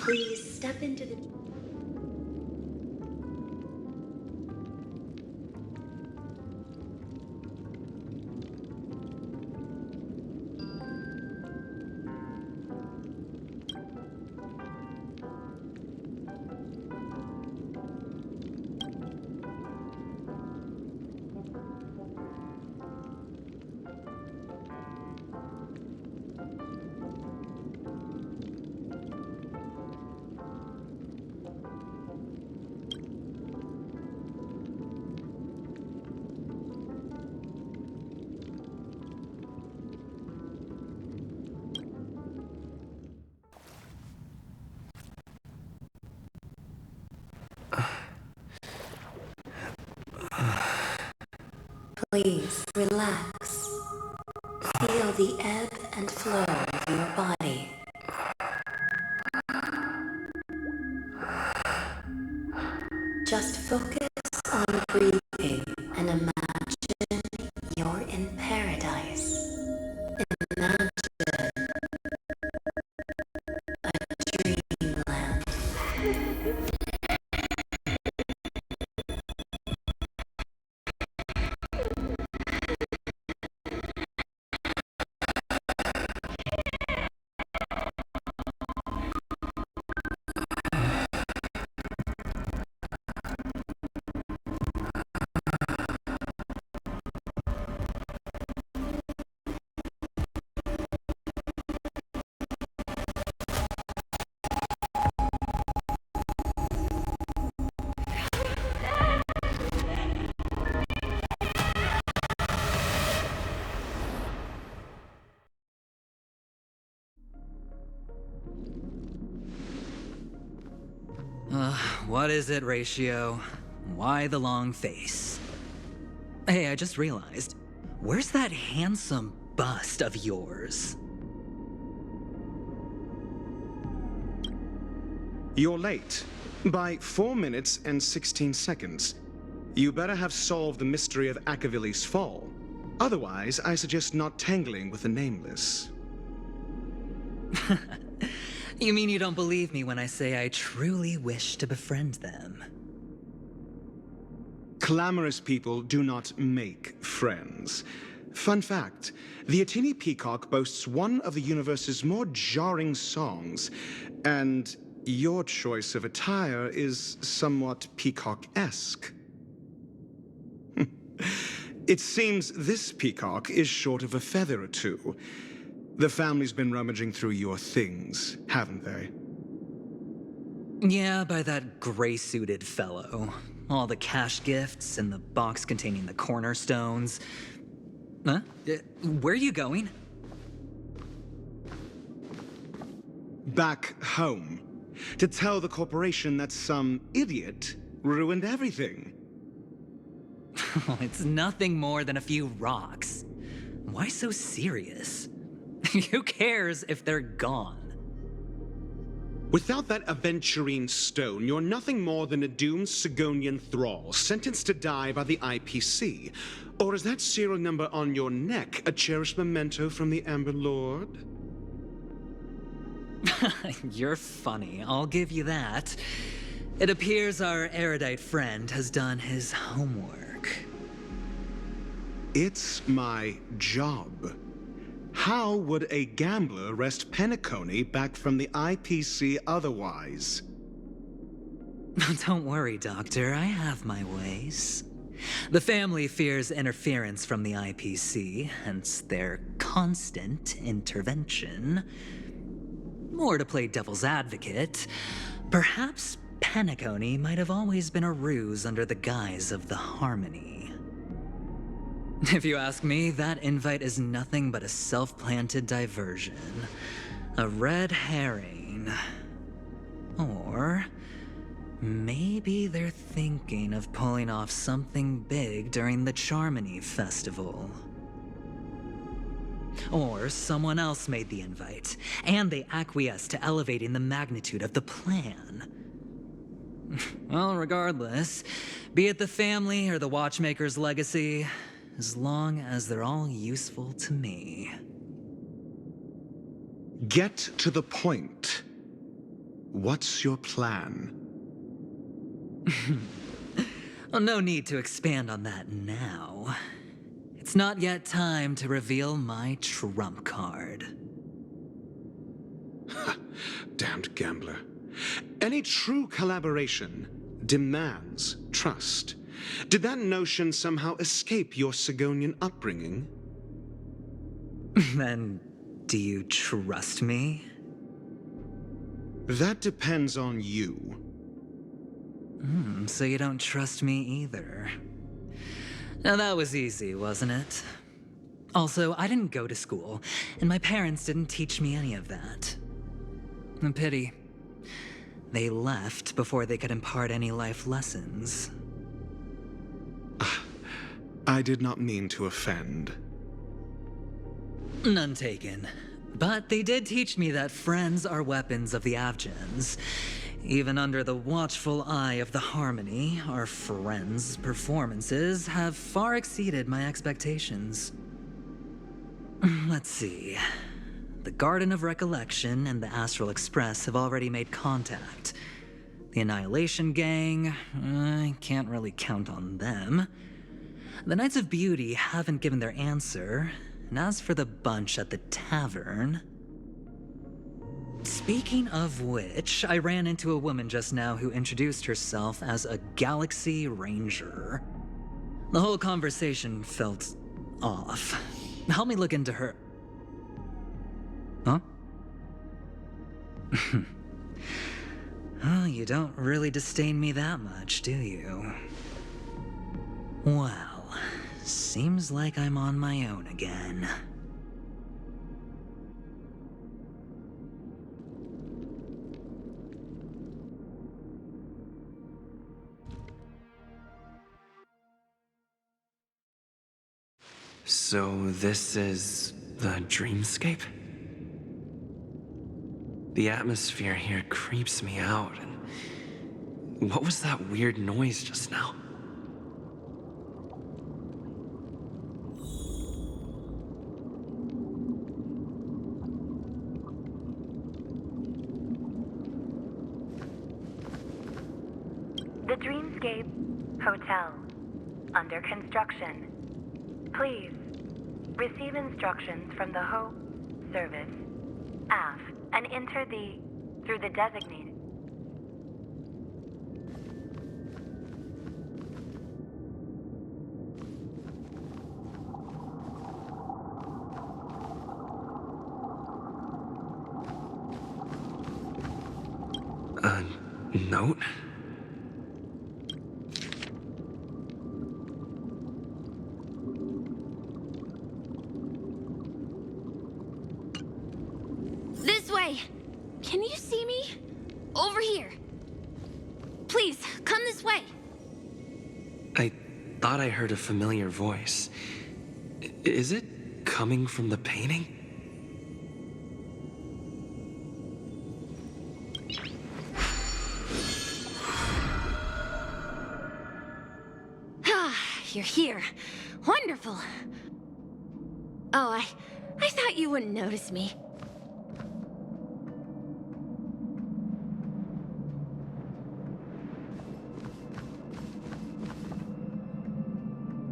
Please step into the... Please relax. Feel the ebb and flow of your body. Just focus on breathing and imagine you're in paradise. Imagine dreamland. What is it, Ratio? Why the long face? Hey, I just realized, where's that handsome bust of yours? You're late. By 4 minutes and 16 seconds. You better have solved the mystery of Akavili's fall. Otherwise, I suggest not tangling with the nameless. You mean you don't believe me when I say I truly wish to befriend them? Clamorous people do not make friends. Fun fact, the Atini Peacock boasts one of the universe's more jarring songs, and your choice of attire is somewhat peacock-esque. It seems this peacock is short of a feather or two. The family's been rummaging through your things, haven't they? Yeah, by that gray-suited fellow. All the cash gifts and the box containing the cornerstones. Huh? Where are you going? Back home. To tell the corporation that some idiot ruined everything. It's nothing more than a few rocks. Why so serious? Who cares if they're gone? Without that aventurine stone, you're nothing more than a doomed Sigonian thrall, sentenced to die by the IPC. Or is that serial number on your neck a cherished memento from the Amber Lord? You're funny, I'll give you that. It appears our erudite friend has done his homework. It's my job. How would a gambler wrest Penacony back from the IPC otherwise? Don't worry, Doctor, I have my ways. The family fears interference from the IPC, hence their constant intervention. Or to play devil's advocate, perhaps Penacony might have always been a ruse under the guise of the Harmony. If you ask me, that invite is nothing but a self-planted diversion. A red herring. Or maybe they're thinking of pulling off something big during the Charmony Festival. Or someone else made the invite, and they acquiesced to elevating the magnitude of the plan. Well, regardless, be it the family or the Watchmaker's legacy, as long as they're all useful to me. Get to the point. What's your plan? Well, no need to expand on that now. It's not yet time to reveal my trump card. Damned gambler. Any true collaboration demands trust. Did that notion somehow escape your Sigonian upbringing? Then, do you trust me? That depends on you. So you don't trust me either. Now that was easy, wasn't it? Also, I didn't go to school, and my parents didn't teach me any of that. A pity. They left before they could impart any life lessons. I did not mean to offend. None taken. But they did teach me that friends are weapons of the Avgens. Even under the watchful eye of the Harmony, our friends' performances have far exceeded my expectations. Let's see. The Garden of Recollection and the Astral Express have already made contact. The Annihilation Gang, I can't really count on them. The Knights of Beauty haven't given their answer, and as for the bunch at the tavern... Speaking of which, I ran into a woman just now who introduced herself as a Galaxy Ranger. The whole conversation felt off. Help me look into her... Huh? Oh, you don't really disdain me that much, do you? Well, seems like I'm on my own again. So this is the dreamscape? The atmosphere here creeps me out, and what was that weird noise just now? The Dreamscape Hotel. Under construction. Please, receive instructions from the Hope Service, AF, and enter through the designated. A note? This way! Can you see me? Over here. Please, come this way. I thought I heard a familiar voice. Is it coming from the painting? Ah, you're here. Wonderful. Oh, I thought you wouldn't notice me.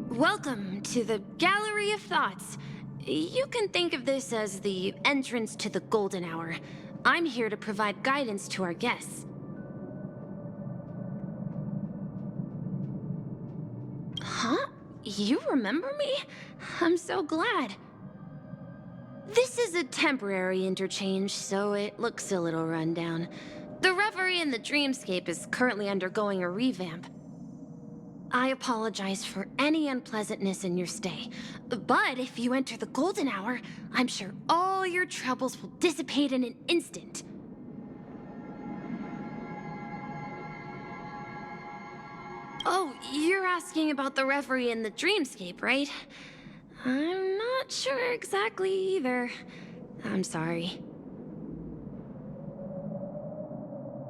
Welcome to the Gallery of Thoughts. You can think of this as the entrance to the Golden Hour. I'm here to provide guidance to our guests. Huh? You remember me? I'm so glad. This is a temporary interchange, so it looks a little rundown. The Reverie in the Dreamscape is currently undergoing a revamp. I apologize for any unpleasantness in your stay, but if you enter the Golden Hour, I'm sure all your troubles will dissipate in an instant. Oh, you're asking about the Reverie in the Dreamscape, right? I'm not sure exactly either. I'm sorry.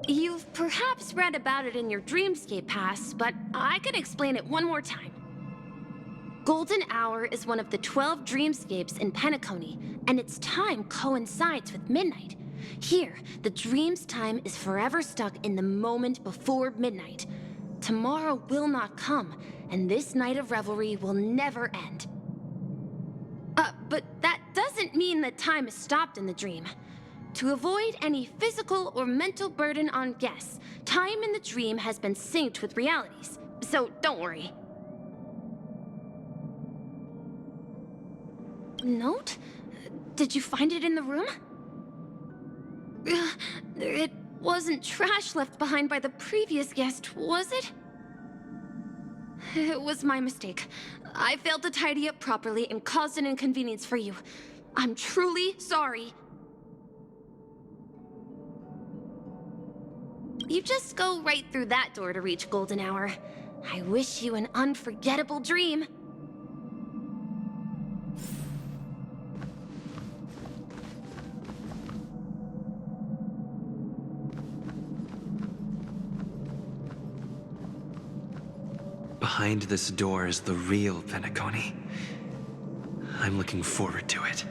You've perhaps read about it in your Dreamscape past, but I can explain it one more time. Golden Hour is one of the 12 dreamscapes in Penacony, and its time coincides with midnight. Here, the dream's time is forever stuck in the moment before midnight. Tomorrow will not come, and this night of revelry will never end. But that doesn't mean that time is stopped in the dream. To avoid any physical or mental burden on guests, time in the dream has been synced with realities, so don't worry. Note? Did you find it in the room? It wasn't trash left behind by the previous guest, was it? It was my mistake. I failed to tidy up properly and caused an inconvenience for you. I'm truly sorry. You just go right through that door to reach golden hour. I wish you an unforgettable dream. Behind this door is the real Penacony. I'm looking forward to it.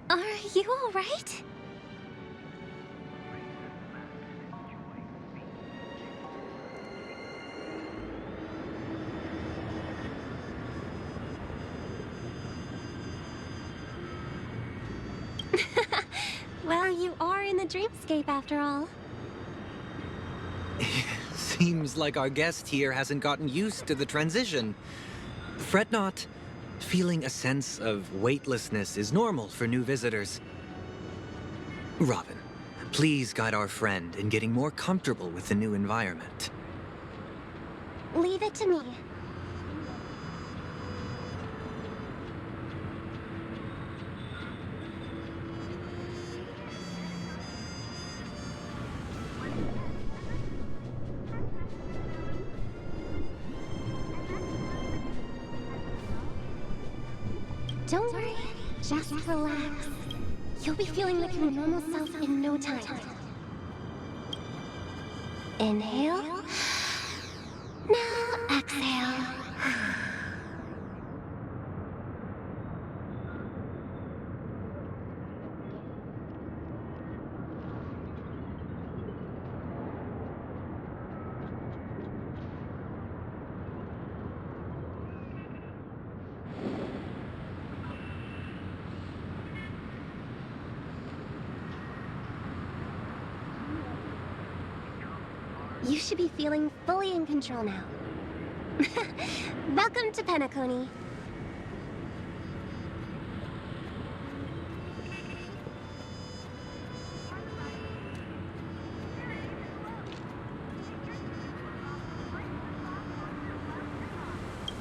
Are you all right? Well, you are in the dreamscape after all. Seems like our guest here hasn't gotten used to the transition. Fret not. Feeling a sense of weightlessness is normal for new visitors. Robin, please guide our friend in getting more comfortable with the new environment. Leave it to me. Don't worry, just relax. You'll be feeling like your normal self in no time. Inhale. Now exhale. You should be feeling fully in control now. Welcome to Penacony.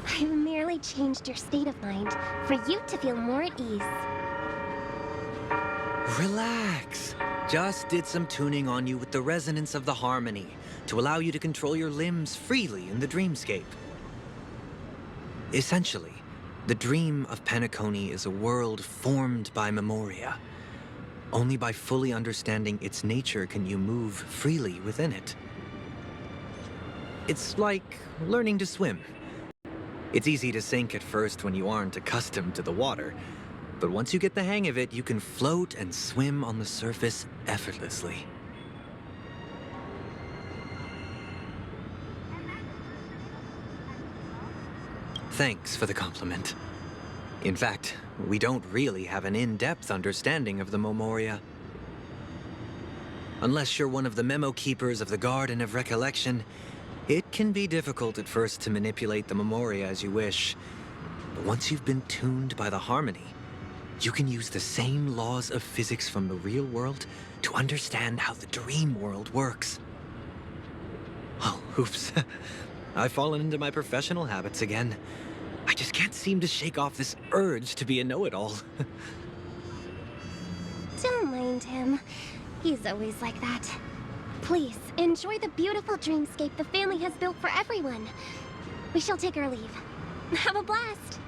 I merely changed your state of mind for you to feel more at ease. Relax. Just did some tuning on you with the resonance of the harmony to allow you to control your limbs freely in the dreamscape. Essentially, the dream of Penacony is a world formed by memoria. Only by fully understanding its nature can you move freely within it. It's like learning to swim. It's easy to sink at first when you aren't accustomed to the water, but once you get the hang of it, you can float and swim on the surface effortlessly. Thanks for the compliment. In fact, we don't really have an in-depth understanding of the Memoria. Unless you're one of the memo keepers of the Garden of Recollection, it can be difficult at first to manipulate the Memoria as you wish. But once you've been tuned by the harmony, you can use the same laws of physics from the real world to understand how the dream world works. Oh, oops. I've fallen into my professional habits again. I just can't seem to shake off this urge to be a know-it-all. Don't mind him. He's always like that. Please, enjoy the beautiful dreamscape the family has built for everyone. We shall take our leave. Have a blast!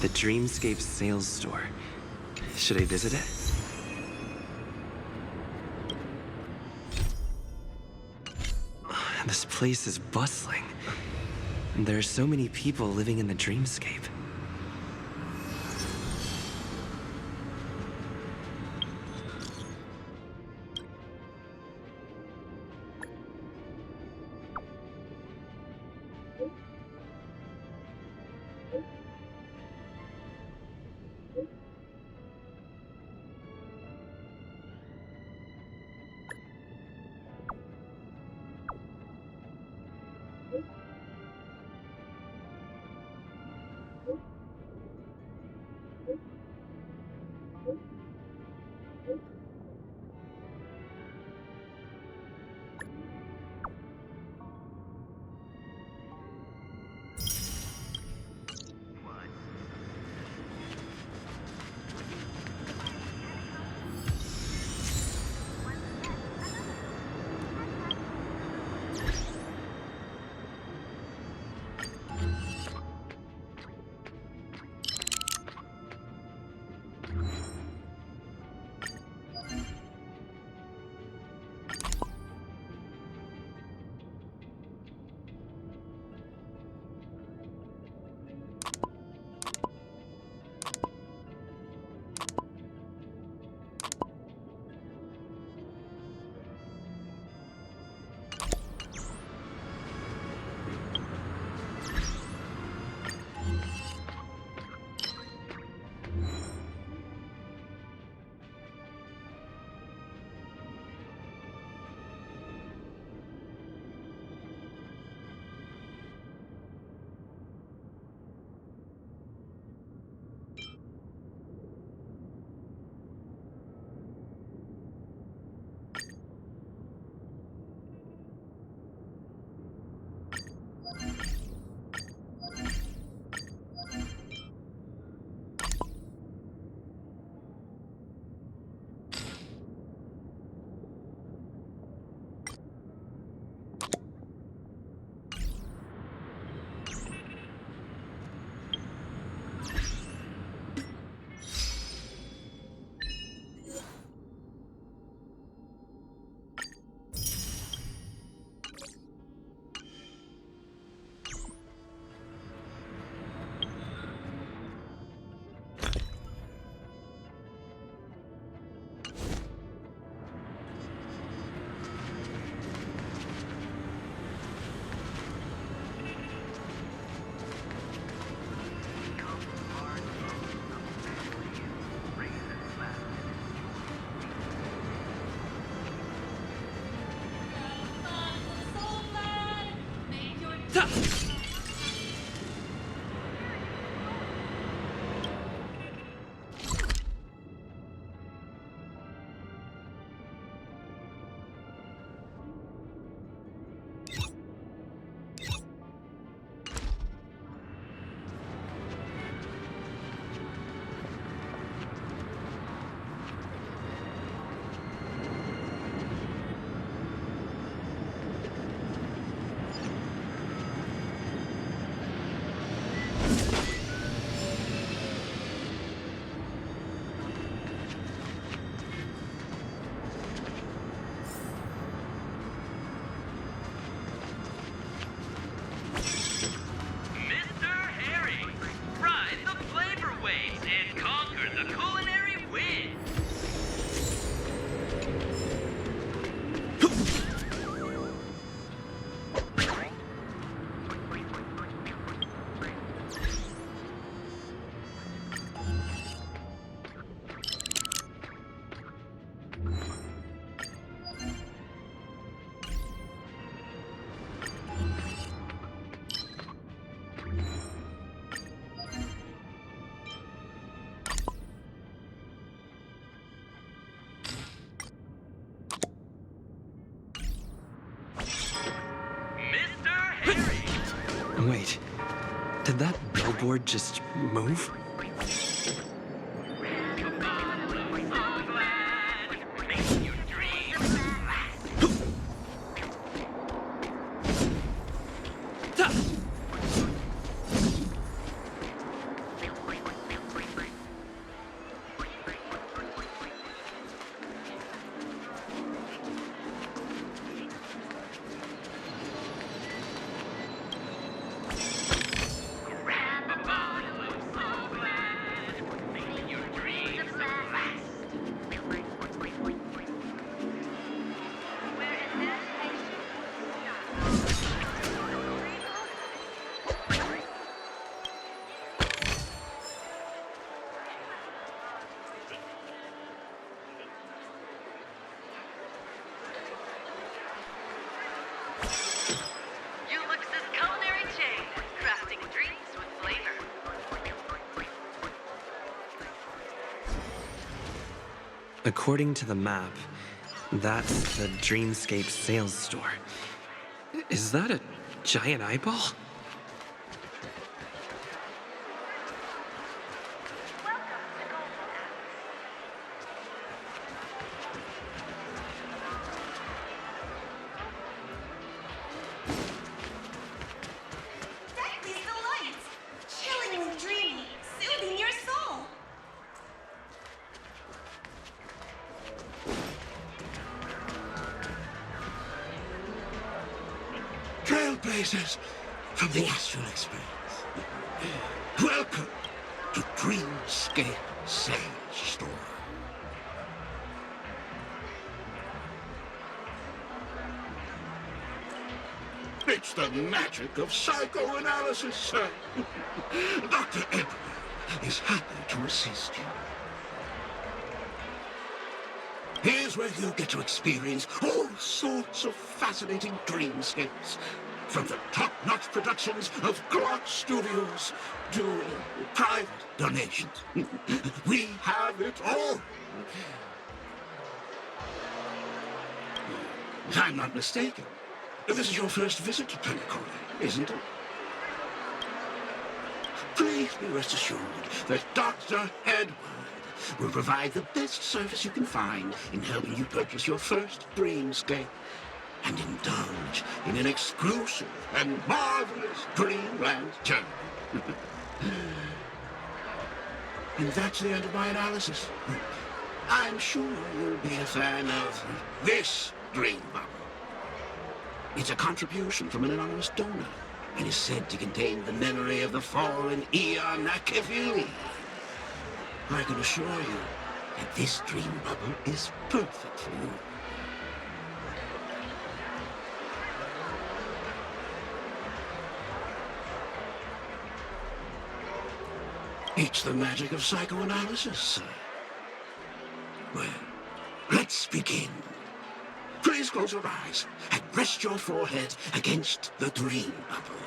The Dreamscape sales store. Should I visit it? This place is bustling. And there are so many people living in the Dreamscape. Did that billboard just move? According to the map, that's the Dreamscape sales store. Is that a giant eyeball? That is the lights! Chillingly dreamy, soothing your soul! Trailblazers from the Astral Express. Welcome to Dreamscape Sales Store. It's the magic of psychoanalysis, sir. Dr. Edward is happy to assist you. Here's where you get to experience all sorts of fascinating dreamscapes. From the top-notch productions of Glock Studios to private donations. We have it all. If I'm not mistaken, this is your first visit to Penacoli, isn't it? Please be rest assured that Dr. Edward will provide the best service you can find in helping you purchase your first dreamscape and indulge in an exclusive and marvelous dreamland journey. And that's the end of my analysis. I'm sure you'll be a fan of this dream bubble. It's a contribution from an anonymous donor and is said to contain the memory of the fallen Eon Nakavili. I can assure you that this dream bubble is perfect for you. It's the magic of psychoanalysis, sir. Well, let's begin. Please close your eyes and rest your forehead against the dream bubble.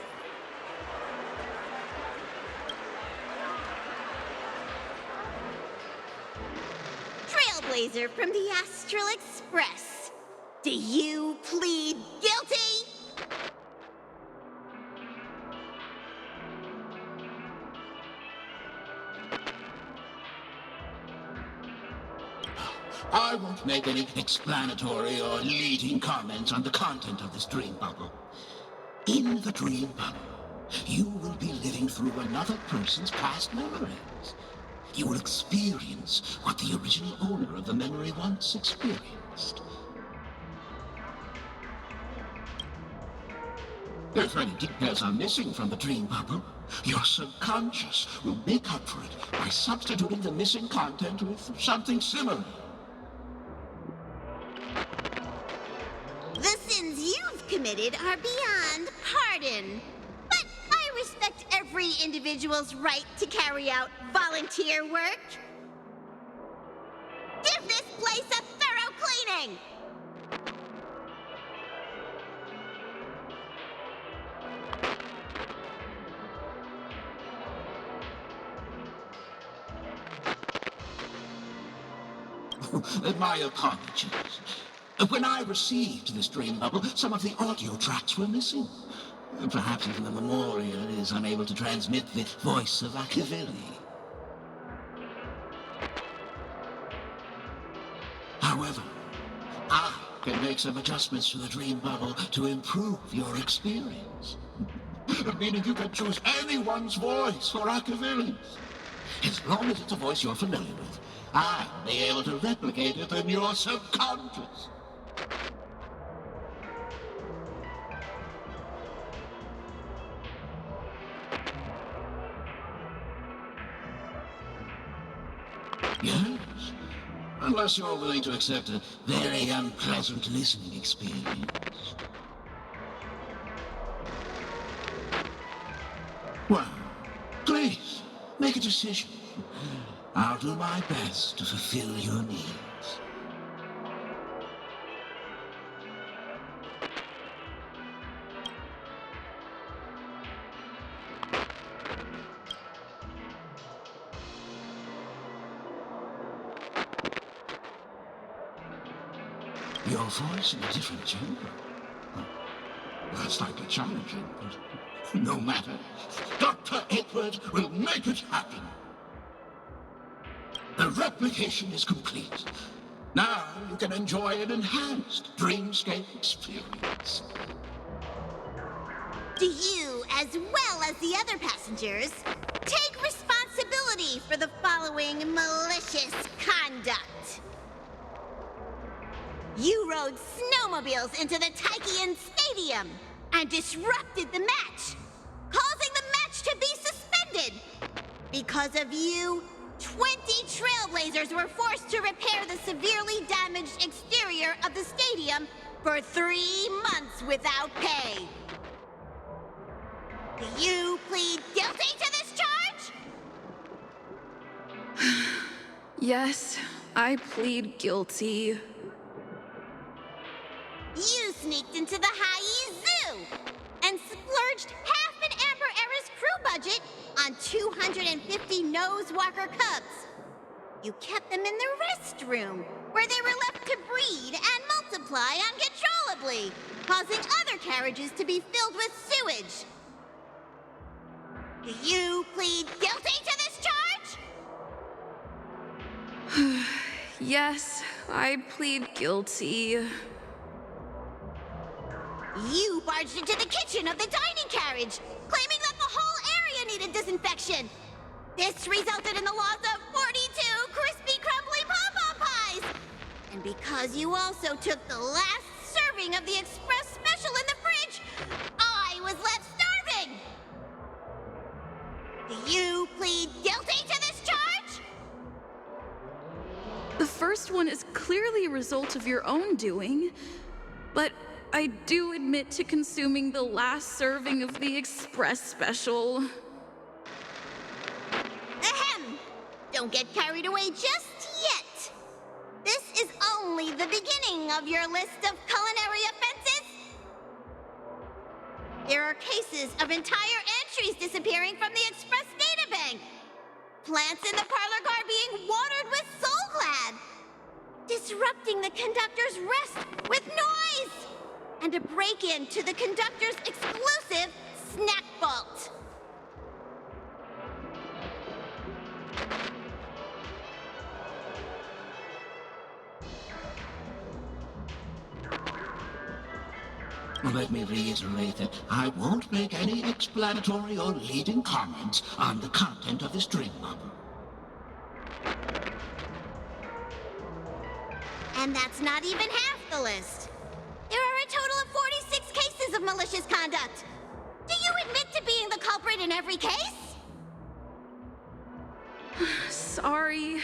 Trailblazer from the Astral Express. Do you plead guilty? I won't make any explanatory or leading comments on the content of this dream bubble. In the dream bubble, you will be living through another person's past memories. You will experience what the original owner of the memory once experienced. If any details are missing from the dream bubble, your subconscious will make up for it by substituting the missing content with something similar. The sins you've committed are beyond pardon. But I respect every individual's right to carry out volunteer work. Give this place a thorough cleaning! My apologies. When I received this dream bubble, some of the audio tracks were missing. Perhaps even the memorial is unable to transmit the voice of Akavili. However, I can make some adjustments to the dream bubble to improve your experience. Meaning you can choose anyone's voice for Akavili. As long as it's a voice you're familiar with, I'll be able to replicate it in your subconscious. Yes, unless you're willing to accept a very unpleasant listening experience. Well, please, make a decision. I'll do my best to fulfill your needs. Your voice in a different chamber? That's slightly challenging, but no matter. Dr. Edward will make it happen. The replication is complete. Now you can enjoy an enhanced dreamscape experience. Do you, as well as the other passengers, take responsibility for the following malicious conduct? You rode snowmobiles into the Taikian Stadium and disrupted the match, causing the match to be suspended. Because of you, 20 trailblazers were forced to repair the severely damaged exterior of the stadium for 3 months without pay. Do you plead guilty to this charge? Yes, I plead guilty. You sneaked into the High Zoo and splurged half an Amber Era's crew budget on 250 Nosewalker cubs. You kept them in the restroom, where they were left to breed and multiply uncontrollably, causing other carriages to be filled with sewage. Do you plead guilty to this charge? Yes, I plead guilty. You barged into the kitchen of the dining carriage, claiming that the whole area needed disinfection. This resulted in the loss of 42 crispy, crumbly pom-pom pies. And because you also took the last serving of the express special in the fridge, I was left starving. Do you plead guilty to this charge? The first one is clearly a result of your own doing, but I do admit to consuming the last serving of the express special. Ahem! Don't get carried away just yet. This is only the beginning of your list of culinary offenses. There are cases of entire entries disappearing from the express databank. Plants in the parlor car being watered with Soulglad. Disrupting the conductor's rest with noise. And a break-in to the conductor's exclusive snack vault. Let me reiterate that I won't make any explanatory or leading comments on the content of this dream bubble. And that's not even half the list. There are a total of 46 cases of malicious conduct. Do you admit to being the culprit in every case? Sorry,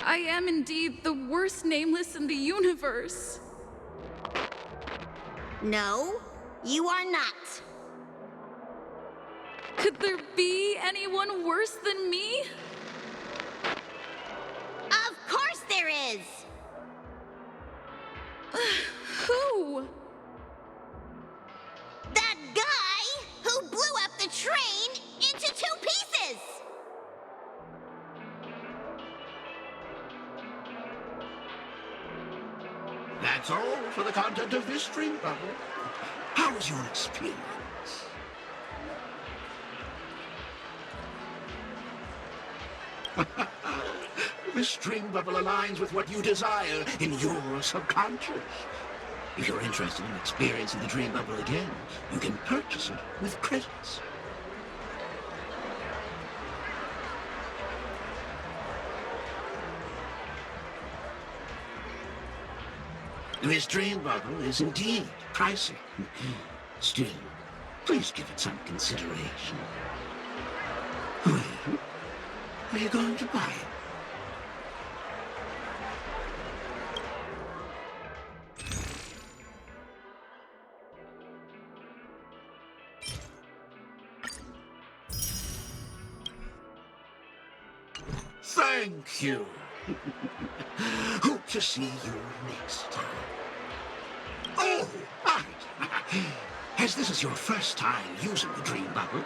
I am indeed the worst nameless in the universe. No, you are not. Could there be anyone worse than me? Of course there is! Who? That guy who blew up the train into 2 pieces! That's all for the content of this dream bubble. How was your experience? This dream bubble aligns with what you desire in your subconscious. If you're interested in experiencing the dream bubble again, you can purchase it with credits. This dream bubble is indeed pricey. Still, please give it some consideration. Well, are you going to buy it? Thank you. Hope to see you next time. Oh, right. As this is your first time using the dream bubble,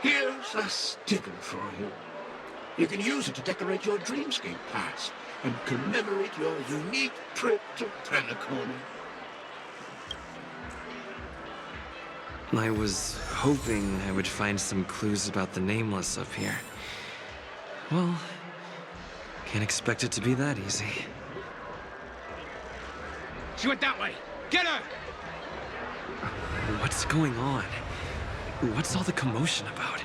here's a sticker for you. You can use it to decorate your dreamscape pass and commemorate your unique trip to Penacony. I was hoping I would find some clues about the Nameless up here. Well, can't expect it to be that easy. She went that way. Get her! What's going on? What's all the commotion about?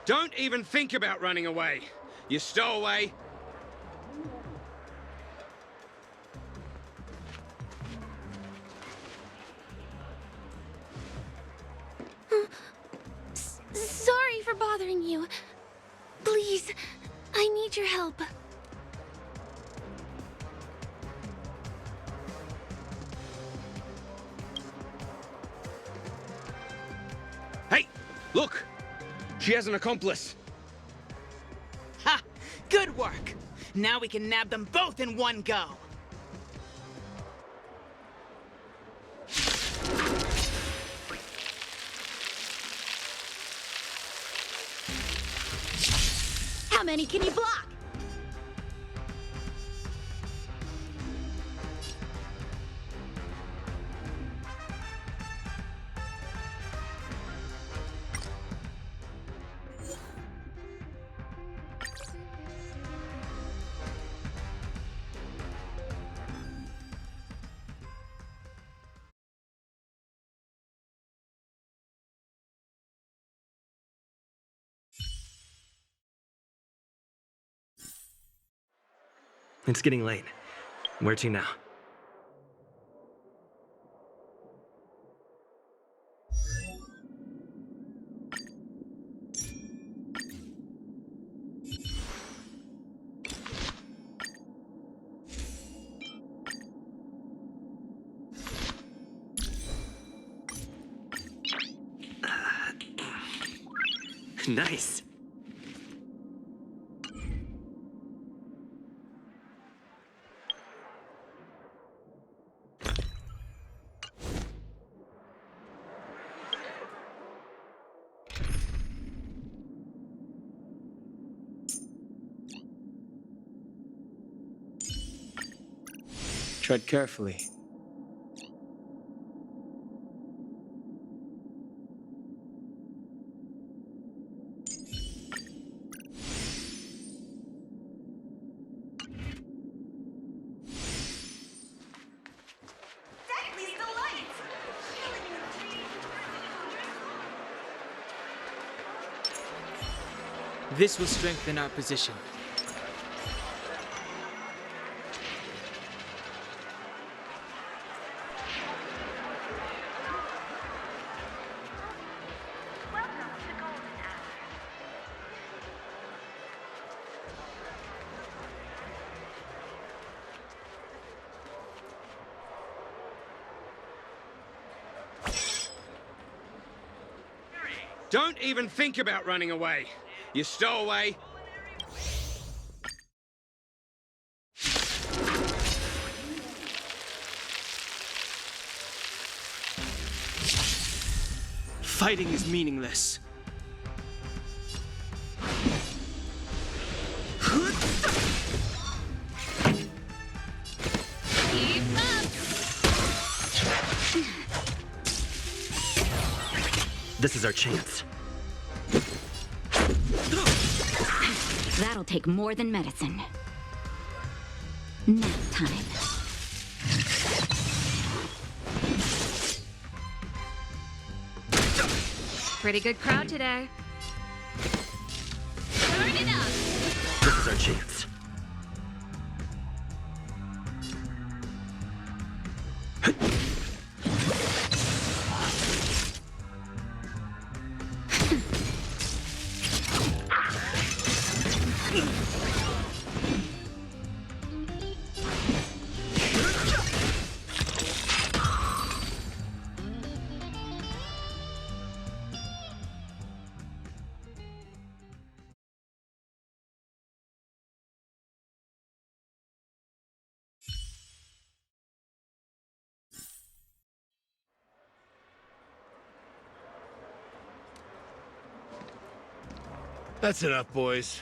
Don't even think about running away. You stowaway. Sorry for bothering you. Please, I need your help. Hey, look! She has an accomplice. Ha! Good work! Now we can nab them both in one go. How many can you block? It's getting late. Where to now? Nice. Tread carefully. This will strengthen our position. Don't even think about running away. You stowaway. Fighting is meaningless. Keep up! This is our chance. That'll take more than medicine. Nap time. Pretty good crowd today. Turn it up! This is our chance. That's enough, boys.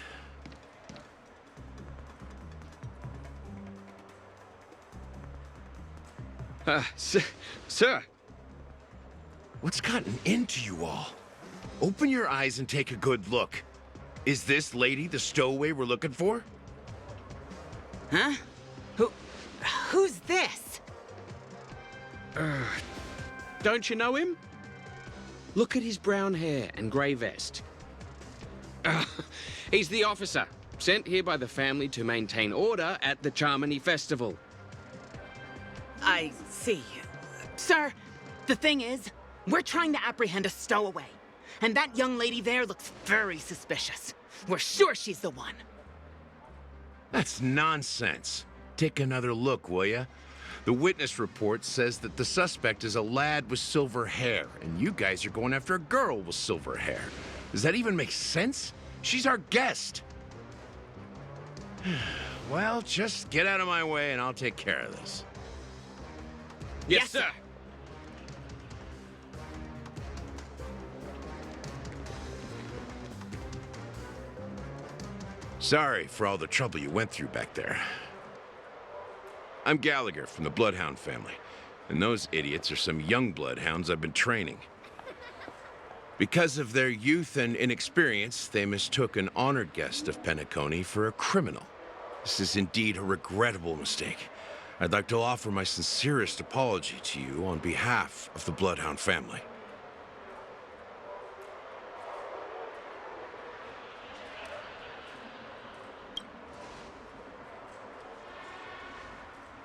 Sir. What's gotten into you all? Open your eyes and take a good look. Is this lady the stowaway we're looking for? Huh? Who's this? Don't you know him? Look at his brown hair and grey vest. He's the officer, sent here by the family to maintain order at the Charmony Festival. I see. Sir, the thing is, we're trying to apprehend a stowaway. And that young lady there looks very suspicious. We're sure she's the one. That's nonsense. Take another look, will ya? The witness report says that the suspect is a lad with silver hair, and you guys are going after a girl with silver hair. Does that even make sense? She's our guest. Well, just get out of my way and I'll take care of this. Yes, sir. Sorry for all the trouble you went through back there. I'm Gallagher from the Bloodhound family, and those idiots are some young bloodhounds I've been training. Because of their youth and inexperience, they mistook an honored guest of Penacony for a criminal. This is indeed a regrettable mistake. I'd like to offer my sincerest apology to you on behalf of the Bloodhound family.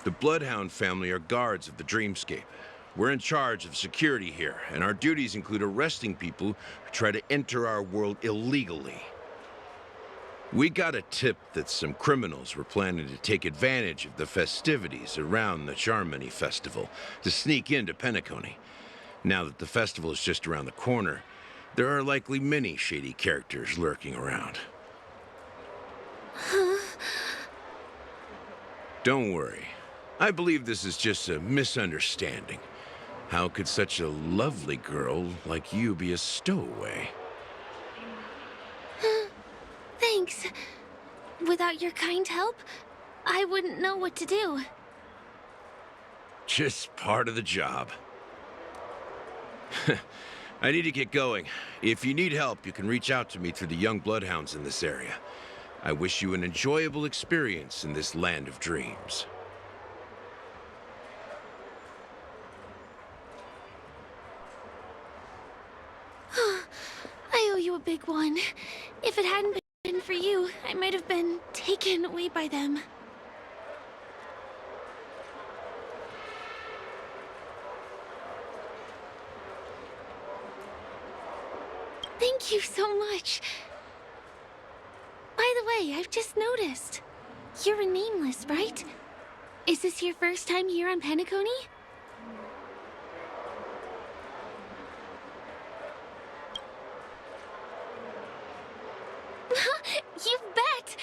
The Bloodhound family are guards of the Dreamscape. We're in charge of security here, and our duties include arresting people who try to enter our world illegally. We got a tip that some criminals were planning to take advantage of the festivities around the Charmony Festival to sneak into Penacony. Now that the festival is just around the corner, there are likely many shady characters lurking around. Don't worry. I believe this is just a misunderstanding. How could such a lovely girl like you be a stowaway? Thanks. Without your kind help, I wouldn't know what to do. Just part of the job. I need to get going. If you need help, you can reach out to me through the young bloodhounds in this area. I wish you an enjoyable experience in this land of dreams. I owe you a big one. If it hadn't been been for you, I might have been taken away by them. Thank you so much. By the way, I've just noticed. You're a nameless, right? Is this your first time here on Penacony? You bet!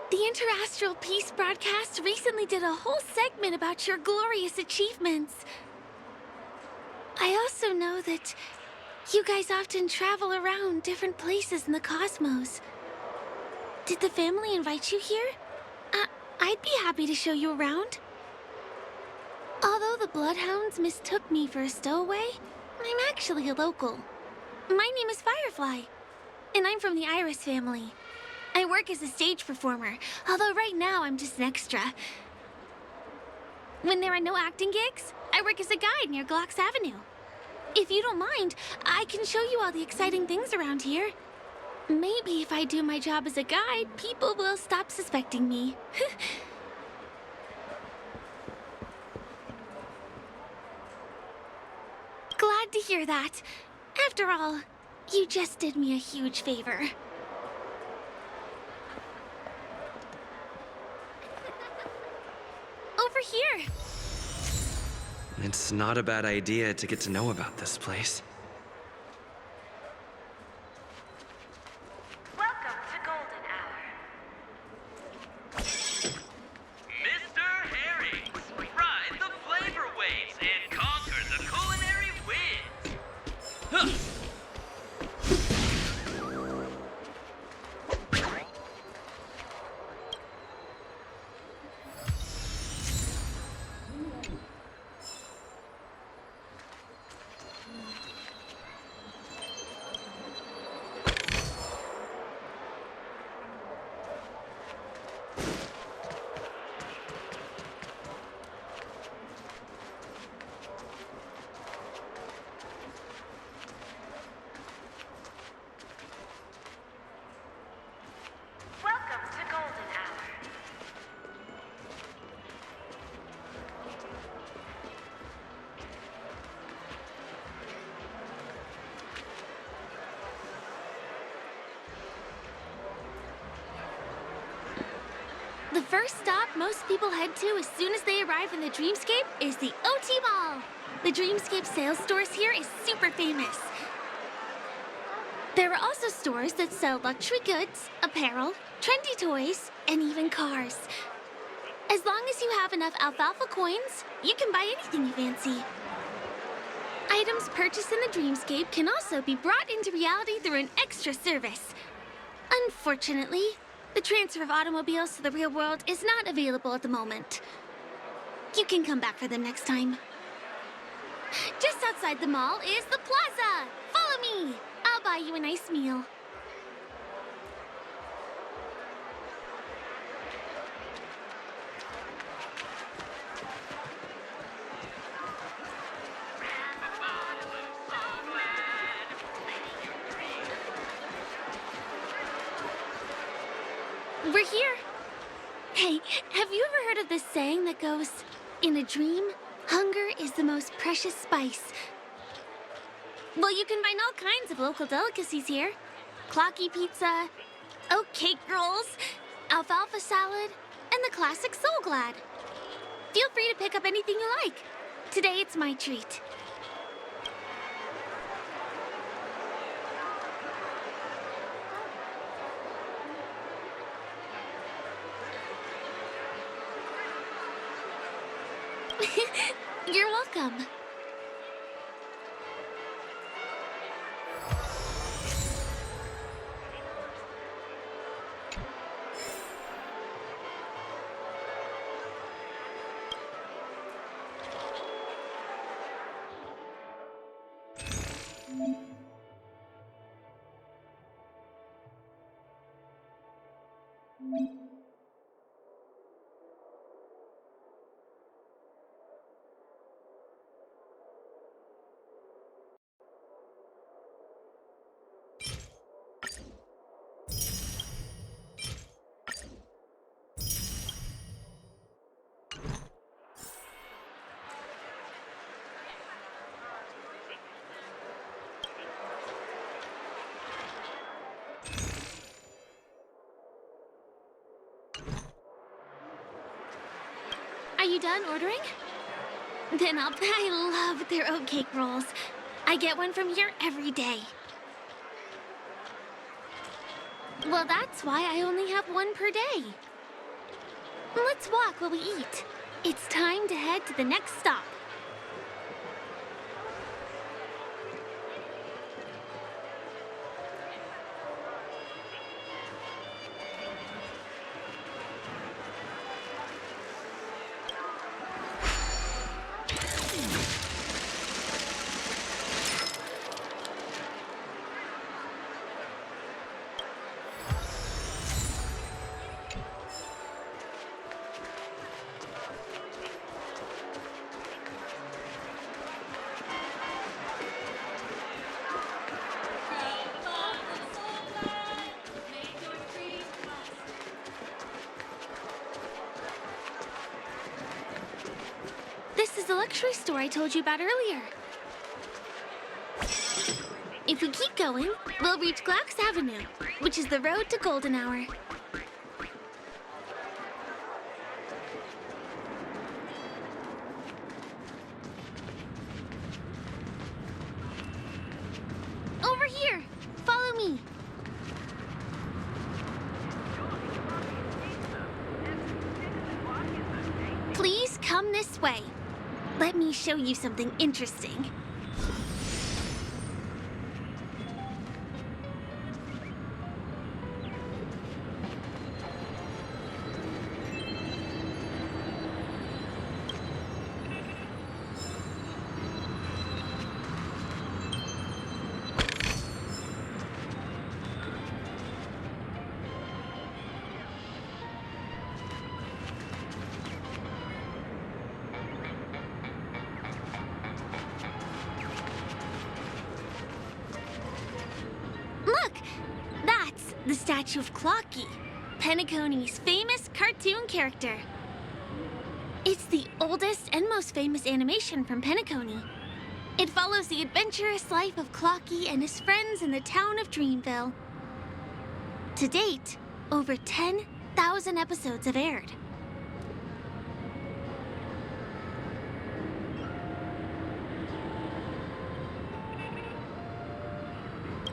The Interastral Peace broadcast recently did a whole segment about your glorious achievements. I also know that you guys often travel around different places in the cosmos. Did the family invite you here? I'd be happy to show you around. Although the Bloodhounds mistook me for a stowaway, I'm actually a local. My name is Firefly, and I'm from the Iris family. I work as a stage performer, although right now I'm just an extra. When there are no acting gigs, I work as a guide near Glox Avenue. If you don't mind, I can show you all the exciting things around here. Maybe if I do my job as a guide, people will stop suspecting me. Glad to hear that. After all, you just did me a huge favor. Over here. It's not a bad idea to get to know about this place. Welcome to Golden Hour. Mr. Herrings, ride the flavor waves and conquer the culinary winds. Huh. Welcome to Golden Hour. The first stop most people head to as soon as they arrive in the Dreamscape is the OT Mall. The Dreamscape sales stores here is super famous. There are also stores that sell luxury goods, apparel, trendy toys, and even cars. As long as you have enough alfalfa coins, you can buy anything you fancy. Items purchased in the Dreamscape can also be brought into reality through an extra service. Unfortunately, the transfer of automobiles to the real world is not available at the moment. You can come back for them next time. Just outside the mall is the plaza. Follow me. I'll buy you a nice meal. We're here. Hey, have you ever heard of this saying that goes, in a dream, hunger is the most precious spice? Well, you can find all kinds of local delicacies here. Clocky pizza, oat cake rolls, alfalfa salad, and the classic Soul Glad. Feel free to pick up anything you like. Today it's my treat. You're welcome. done ordering? Then I love their oat cake rolls. I get one from here every day. Well, that's why I only have one per day. Let's walk while we eat. It's time to head to the next stop. This is the luxury store I told you about earlier. If we keep going, we'll reach Glauc's Avenue, which is the road to Golden Hour. Over here! Follow me! Please come this way. Let me show you something interesting. The statue of Clocky, Penacony's famous cartoon character. It's the oldest and most famous animation from Penacony. It follows the adventurous life of Clocky and his friends in the town of Dreamville. To date, over 10,000 episodes have aired.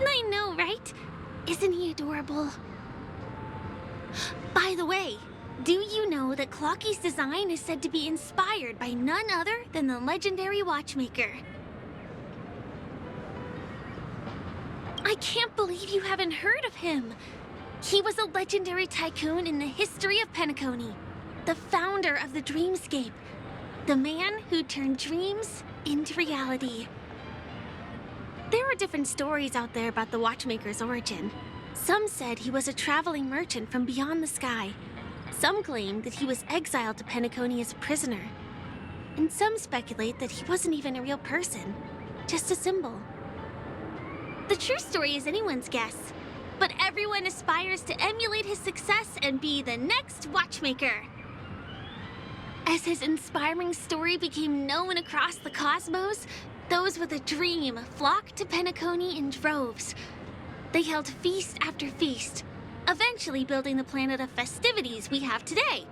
I know, right? Isn't he adorable? By the way, do you know that Clocky's design is said to be inspired by none other than the legendary watchmaker? I can't believe you haven't heard of him. He was a legendary tycoon in the history of Penacony, the founder of the Dreamscape, the man who turned dreams into reality. There are different stories out there about the watchmaker's origin. Some said he was a traveling merchant from beyond the sky. Some claimed that he was exiled to Penacony as a prisoner. And some speculate that he wasn't even a real person, just a symbol. The true story is anyone's guess, but everyone aspires to emulate his success and be the next watchmaker. As his inspiring story became known across the cosmos, those with a dream flocked to Penacony in droves. They held feast after feast, eventually building the planet of festivities we have today.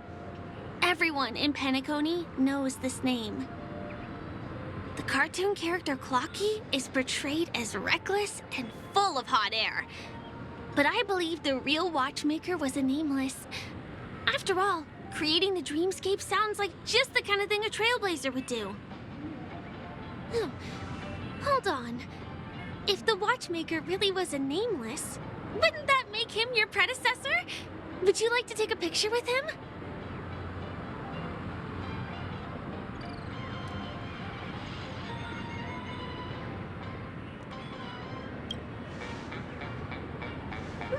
Everyone in Penacony knows this name. The cartoon character Clocky is portrayed as reckless and full of hot air. But I believe the real watchmaker was a nameless. After all, creating the Dreamscape sounds like just the kind of thing a trailblazer would do. Hold on. If the watchmaker really was a nameless, wouldn't that make him your predecessor? Would you like to take a picture with him?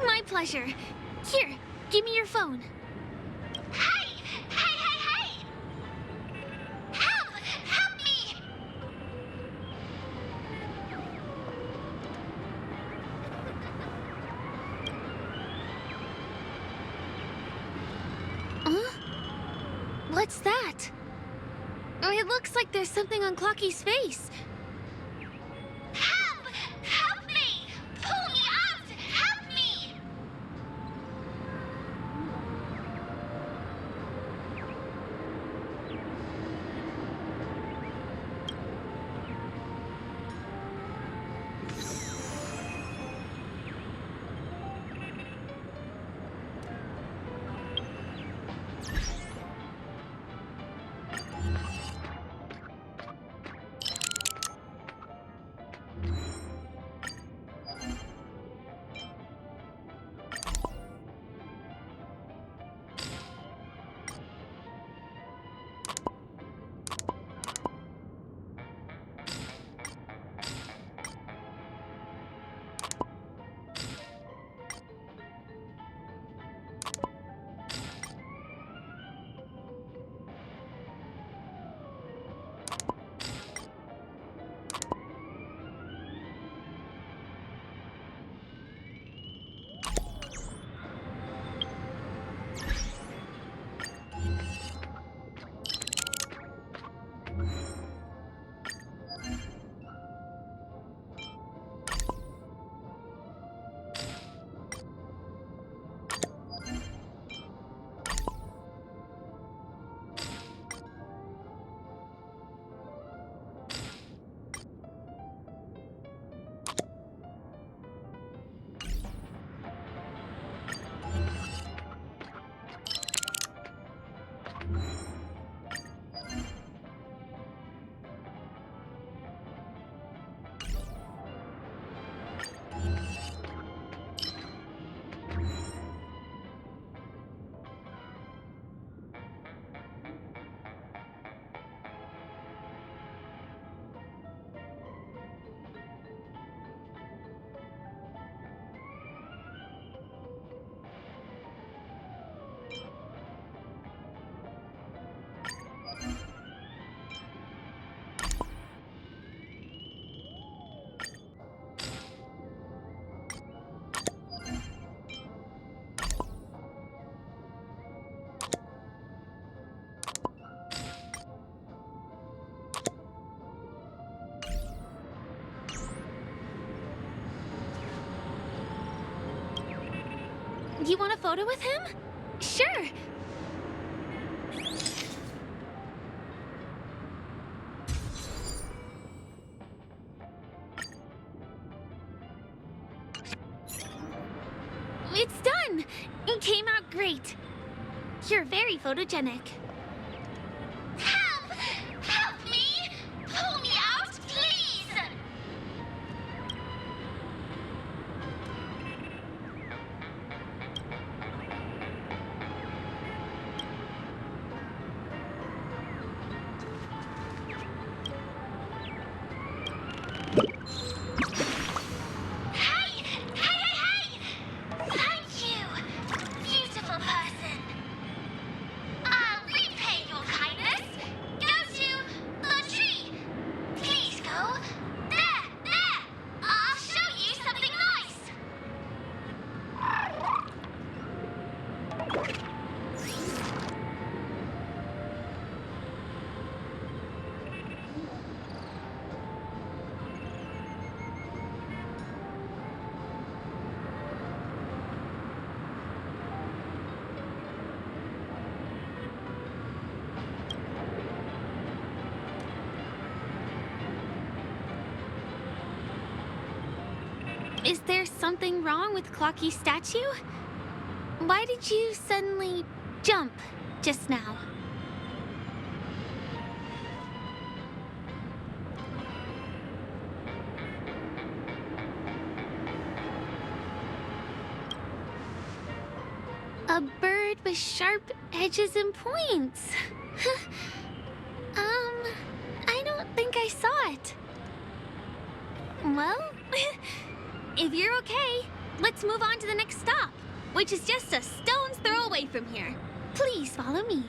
My pleasure. Here, give me your phone. Hey! Hey, hey, hey! Help! Help me! Huh? What's that? It looks like there's something on Clocky's face. Help! Help me! Pull me out! Help me! You want a photo with him? Sure. It's done! It came out great. You're very photogenic. Help! Help me! Pull me out, please! Hey! Hey, hey, hey! Thank you, beautiful person. I'll repay your kindness. Go to the tree. Please go. There, there. I'll show you something nice. Is there something wrong with Clocky's statue? Why did you suddenly jump just now? A bird with sharp edges and points. I don't think I saw it. Well, if you're okay, let's move on to the next stop, which is just a stone's throw away from here. Please follow me.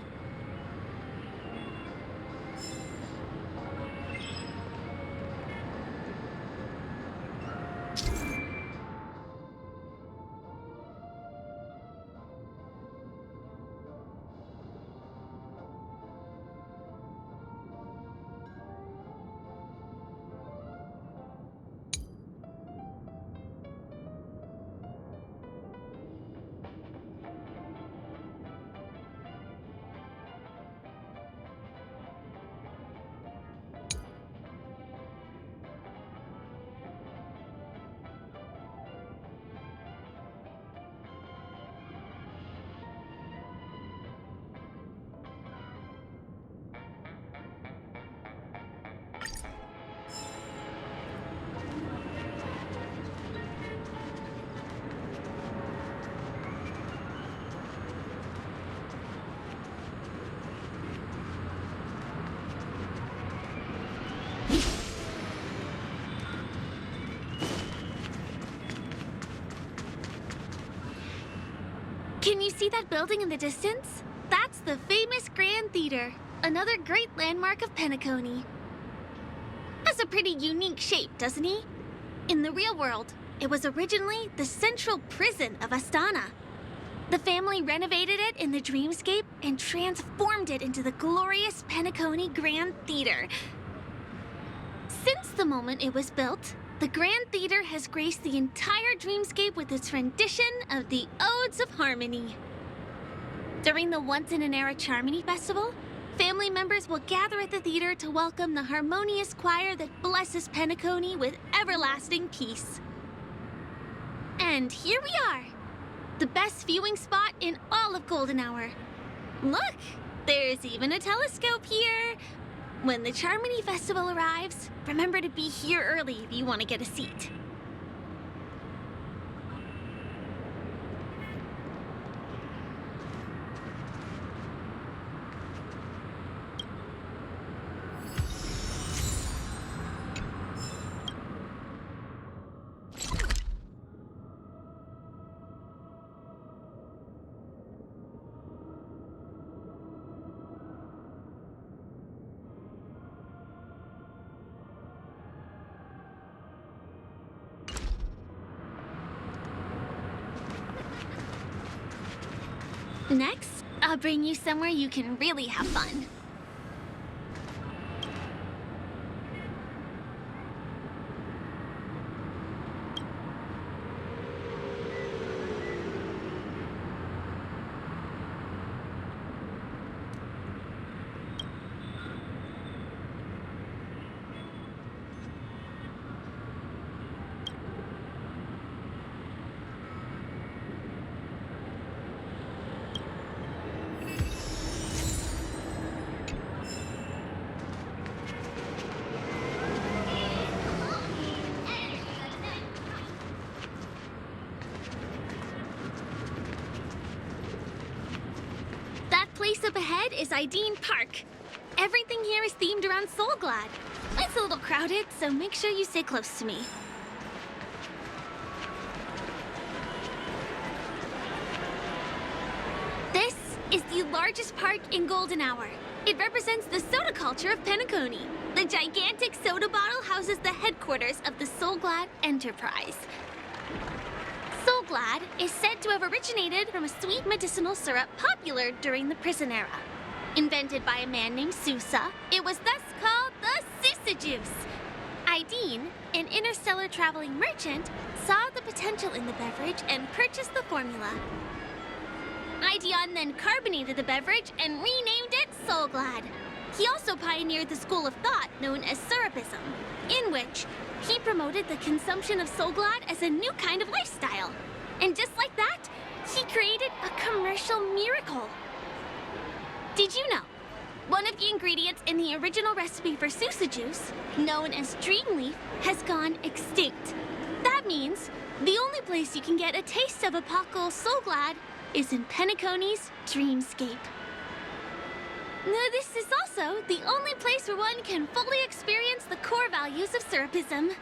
Can you see that building in the distance? That's the famous Grand Theater, another great landmark of Penacony. Has a pretty unique shape, doesn't he? In the real world, it was originally the central prison of Astana. The family renovated it in the dreamscape and transformed it into the glorious Penacony Grand Theater. Since the moment it was built, the Grand Theater has graced the entire dreamscape with its rendition of the Odes of Harmony. During the Once-in-an-Era Charmony Festival, family members will gather at the theater to welcome the harmonious choir that blesses Penacony with everlasting peace. And here we are, the best viewing spot in all of Golden Hour. Look, there's even a telescope here. When the Charmony Festival arrives, remember to be here early if you want to get a seat. Next, I'll bring you somewhere you can really have fun. place up ahead is Ideen Park. Everything here is themed around Soulglad. It's a little crowded, so make sure you stay close to me. This is the largest park in Golden Hour. It represents the soda culture of Penacony. The gigantic soda bottle houses the headquarters of the Soulglad Enterprise. Soulglad is said to have originated from a sweet medicinal syrup popular during the prison era. Invented by a man named Sousa, it was thus called the Sousa Juice. Ideen, an interstellar traveling merchant, saw the potential in the beverage and purchased the formula. Ideon then carbonated the beverage and renamed it Soulglad. He also pioneered the school of thought known as Syrupism, in which he promoted the consumption of Soulglad as a new kind of lifestyle. And just like that, he created a commercial miracle. Did you know? One of the ingredients in the original recipe for Sousa Juice, known as Dreamleaf, has gone extinct. That means the only place you can get a taste of Apocal Soulglad is in Penacony's Dreamscape. Now, this is also the only place where one can fully experience the core values of Syrupism.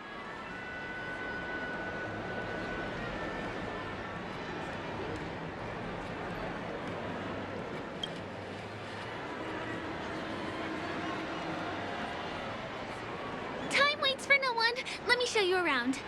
Time waits for no one. Let me show you around.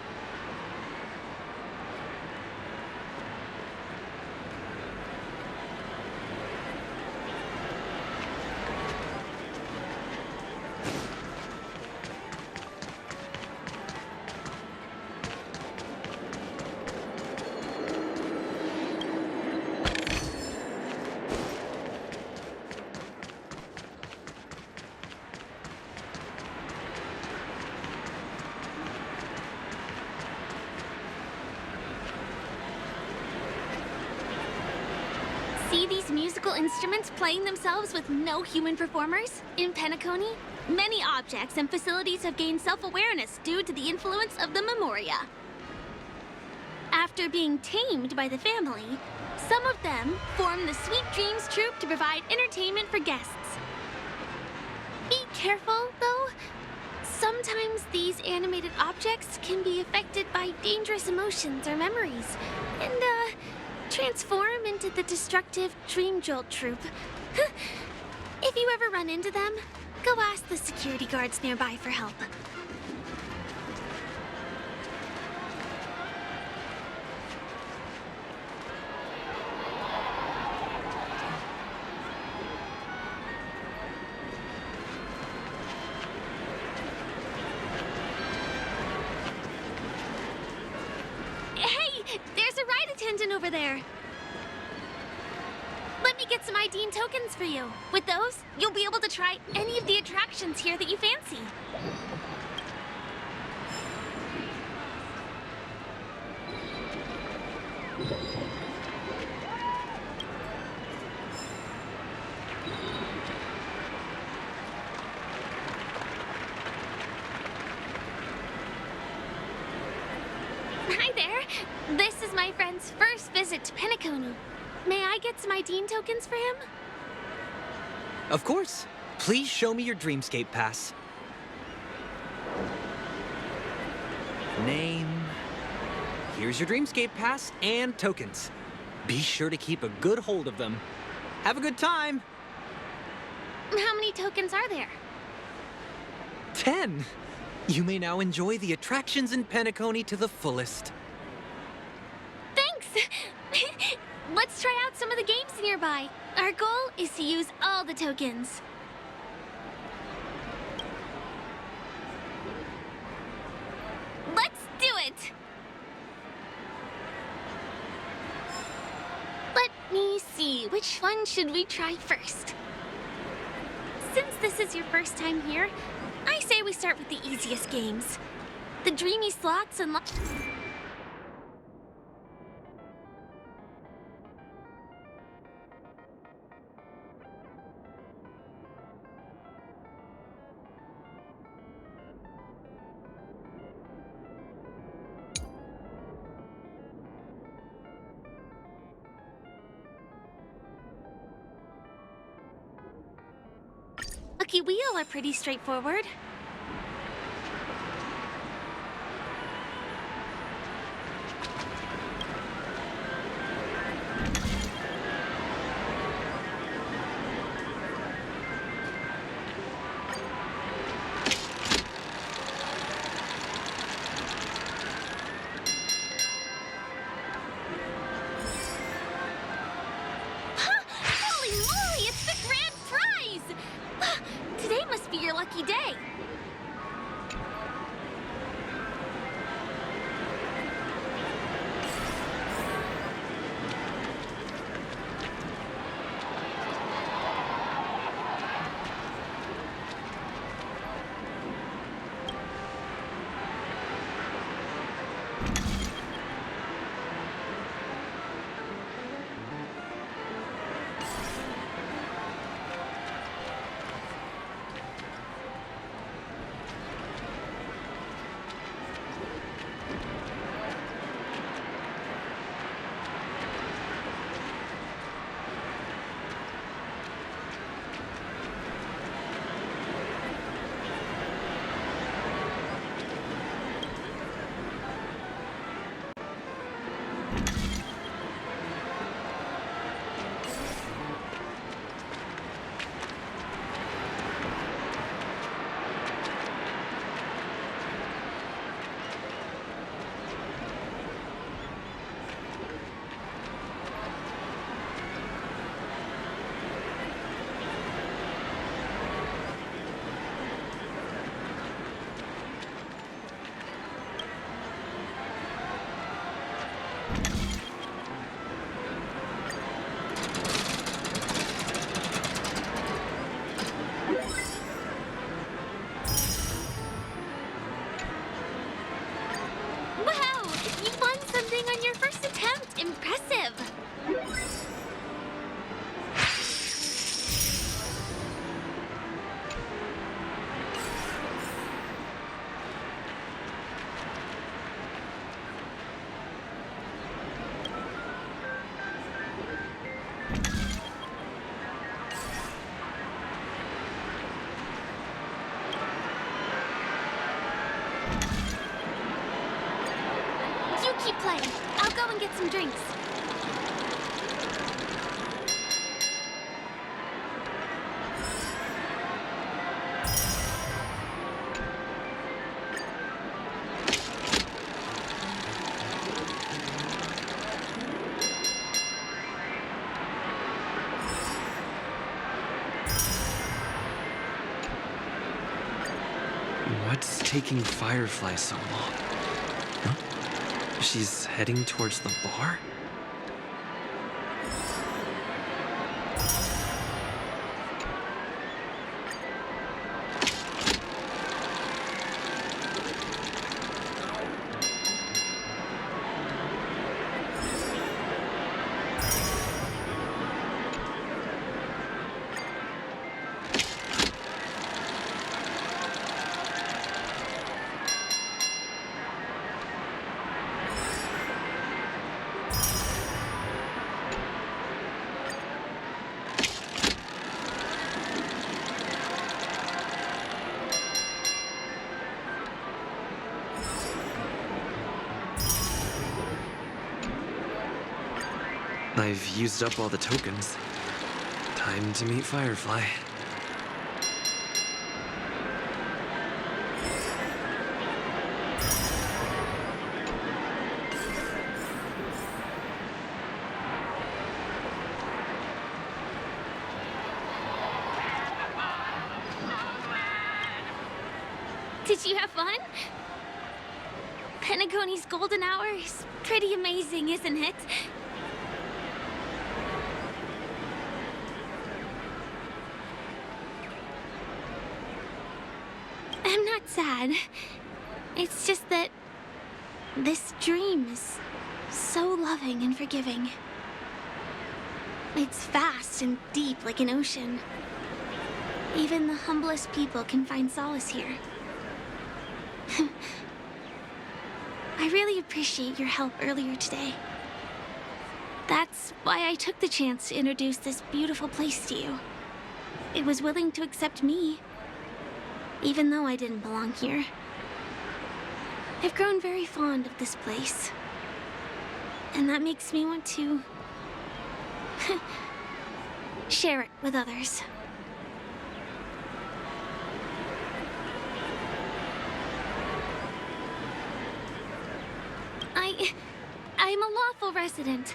See these musical instruments playing themselves with no human performers? In Penacony, many objects and facilities have gained self-awareness due to the influence of the Memoria. After being tamed by the family, some of them form the Sweet Dreams Troupe to provide entertainment for guests. Be careful, though. Sometimes these animated objects can be affected by dangerous emotions or memories, and, transform into the destructive Dream Jolt Troupe. If you ever run into them, go ask the security guards nearby for help. Hey, there's a ride attendant over there. Let me get some Ideen tokens for you. With those, you'll be able to try any of the attractions here that you fancy. Hi there. This is my friend's first visit to Penacony. May I get some Ideen tokens for him? Of course. Please show me your Dreamscape pass. Name. Here's your Dreamscape pass and tokens. Be sure to keep a good hold of them. Have a good time. How many tokens are there? 10. You may now enjoy the attractions in Penacony to the fullest. Thanks! Let's try out some of the games nearby. Our goal is to use all the tokens. Let's do it! Let me see, which one should we try first? Since this is your first time here, I say we start with the easiest games. The dreamy slots and... squeaky wheel are pretty straightforward. Holy moly, it's the grand prize! Today must be your lucky day. Wow! You won something on your first attempt! Impressive! You keep playing. I'll go and get some drinks. What's taking Firefly so long? Huh? She's heading towards the bar? I've used up all the tokens. Time to meet Firefly. Did you have fun? Penacony's golden hour is pretty amazing, isn't it? I'm not sad. It's just that this dream is so loving and forgiving. It's vast and deep like an ocean. Even the humblest people can find solace here. I really appreciate your help earlier today. That's why I took the chance to introduce this beautiful place to you. it was willing to accept me, even though I didn't belong here. I've grown very fond of this place, and that makes me want to share it with others. I'm a lawful resident.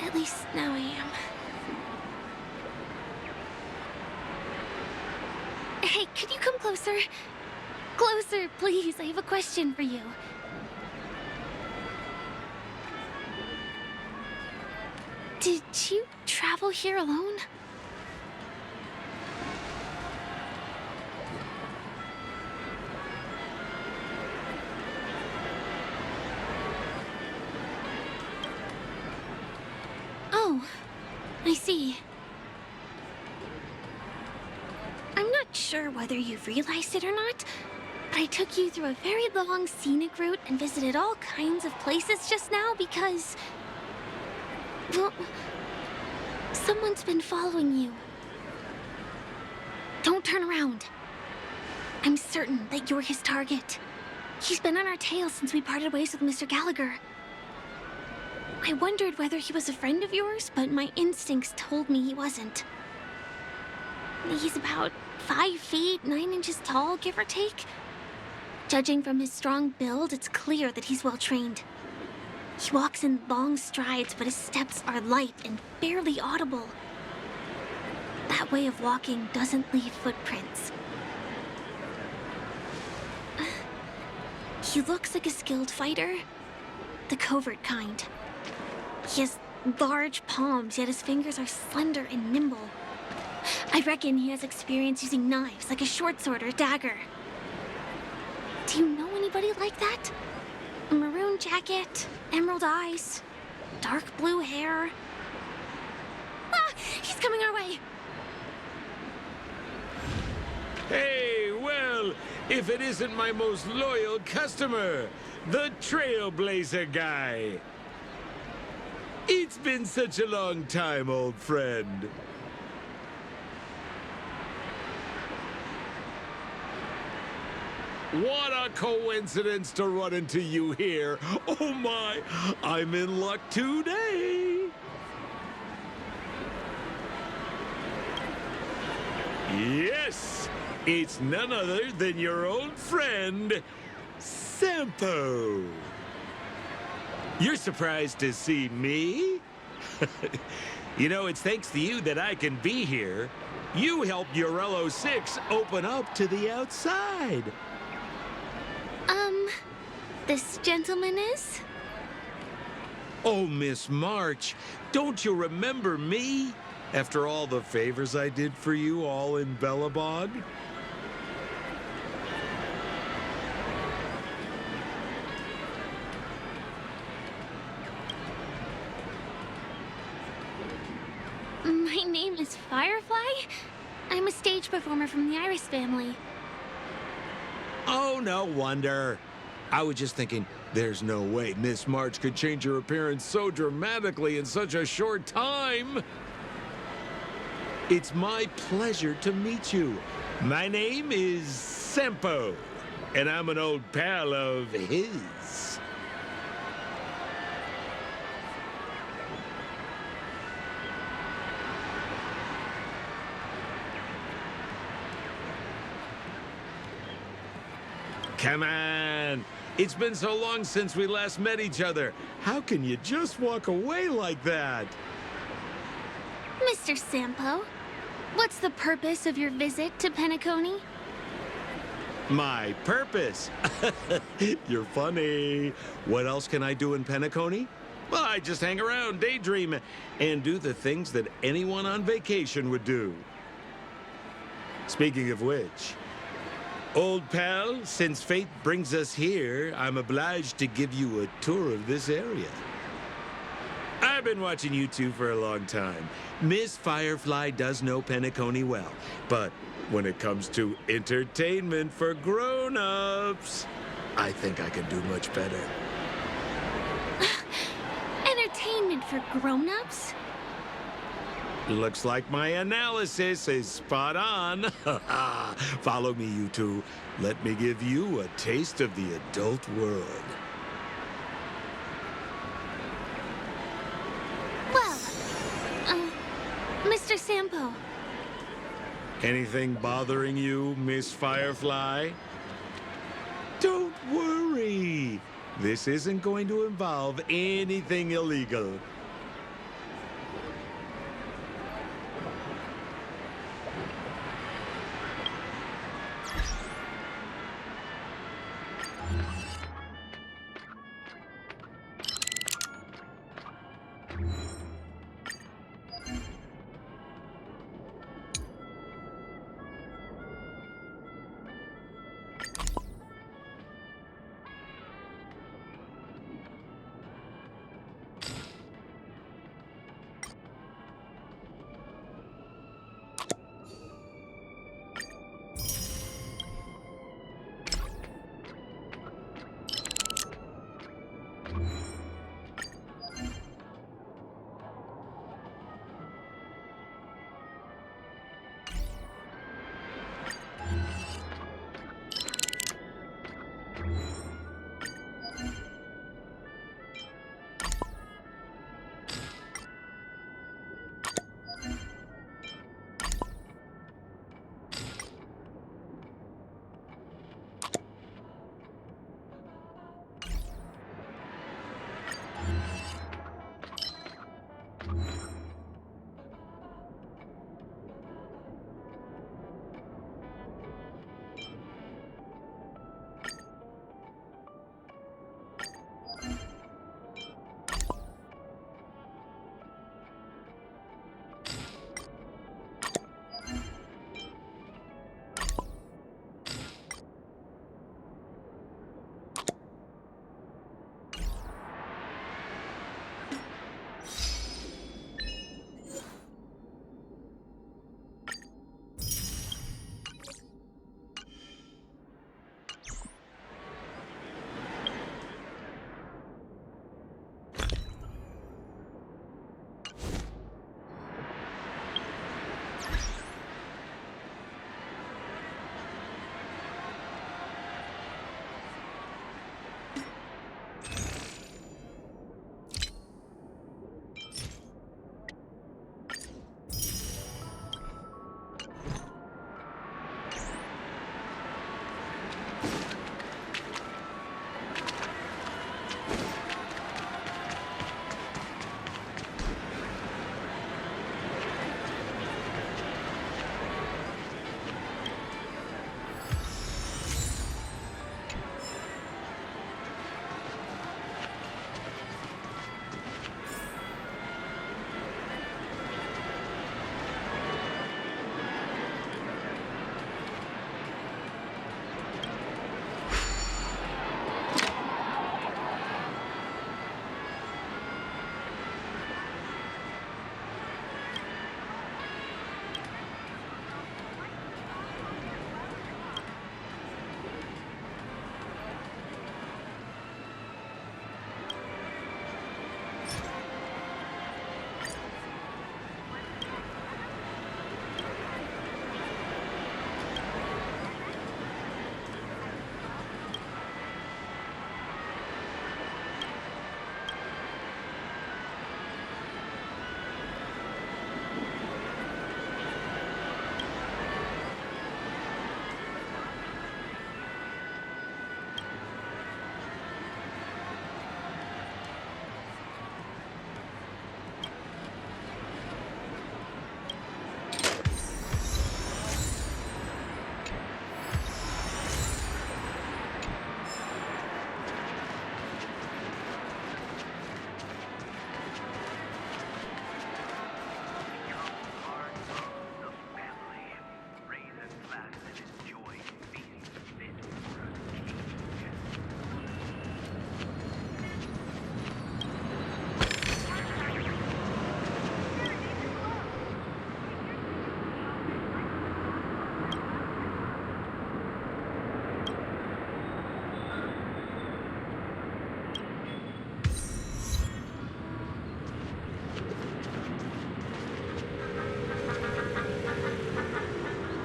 At least now I am. Hey, could you come closer? Closer, please. I have a question for you. Did you travel here alone? Oh, I see. I'm not sure whether you've realized it or not, but I took you through a very long scenic route and visited all kinds of places just now because... well, someone's been following you. Don't turn around. I'm certain that you're his target. He's been on our tail since we parted ways with Mr. Gallagher. I wondered whether he was a friend of yours, but my instincts told me he wasn't. He's about 5 feet, 9 inches tall, give or take. Judging from his strong build, it's clear that he's well trained. He walks in long strides, but his steps are light and barely audible. That way of walking doesn't leave footprints. He looks like a skilled fighter, the covert kind. He has large palms, yet his fingers are slender and nimble. I reckon he has experience using knives, like a short sword or a dagger. Do you know anybody like that? A maroon jacket, emerald eyes, dark blue hair. Ah! He's coming our way! Hey, well, if it isn't my most loyal customer, the Trailblazer guy. It's been such a long time, old friend. What a coincidence to run into you here. Oh my, I'm in luck today. Yes, it's none other than your old friend, Sampo. You're surprised to see me? You know, it's thanks to you that I can be here. You helped Urello 6 open up to the outside. This gentleman is? Oh, Miss March, don't you remember me? After all the favors I did for you all in Bellabog? My name is Firefly. I'm a stage performer from the Iris family. Oh, no wonder. I was just thinking, there's no way Miss March could change her appearance so dramatically in such a short time. It's my pleasure to meet you. My name is Sampo, and I'm an old pal of his. Come on. It's been so long since we last met each other. How can you just walk away like that? Mr. Sampo, what's the purpose of your visit to Penacony? My purpose? You're funny. What else can I do in Penacony? Well, I just hang around, daydream, and do the things that anyone on vacation would do. Speaking of which, old pal, since fate brings us here, I'm obliged to give you a tour of this area. I've been watching you two for a long time. Miss Firefly does know Penacony well, but when it comes to entertainment for grown-ups, I think I can do much better. Entertainment for grown-ups? Looks like my analysis is spot on. Follow me, you two. Let me give you a taste of the adult world. Well, Mr. Sampo. Anything bothering you, Miss Firefly? Don't worry. This isn't going to involve anything illegal.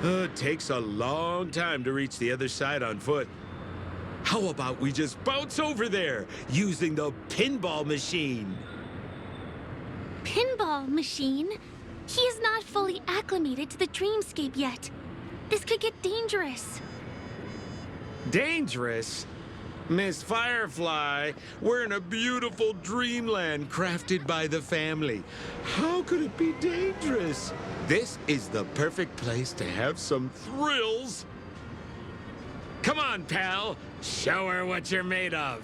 It takes a long time to reach the other side on foot. How about we just bounce over there using the pinball machine? Pinball machine? He is not fully acclimated to the dreamscape yet. This could get dangerous. Dangerous? Miss Firefly, we're in a beautiful dreamland crafted by the family. How could it be dangerous? This is the perfect place to have some thrills. Come on, pal. Show her what you're made of.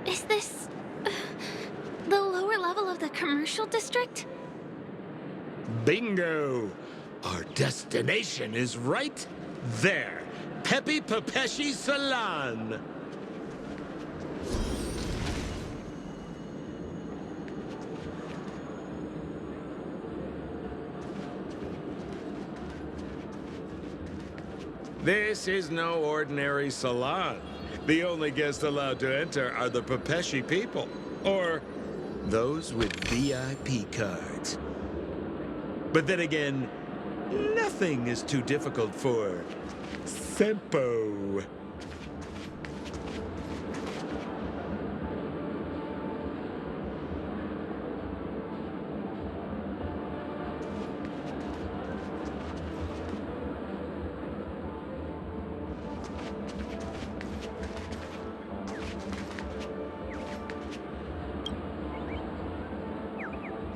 Is this the lower level of the commercial district? Bingo! Our destination is right there. Pepe Pepeshi Salon. This is no ordinary salon. The only guests allowed to enter are the Pepeshi people, or those with VIP cards. But then again, nothing is too difficult for Sempo.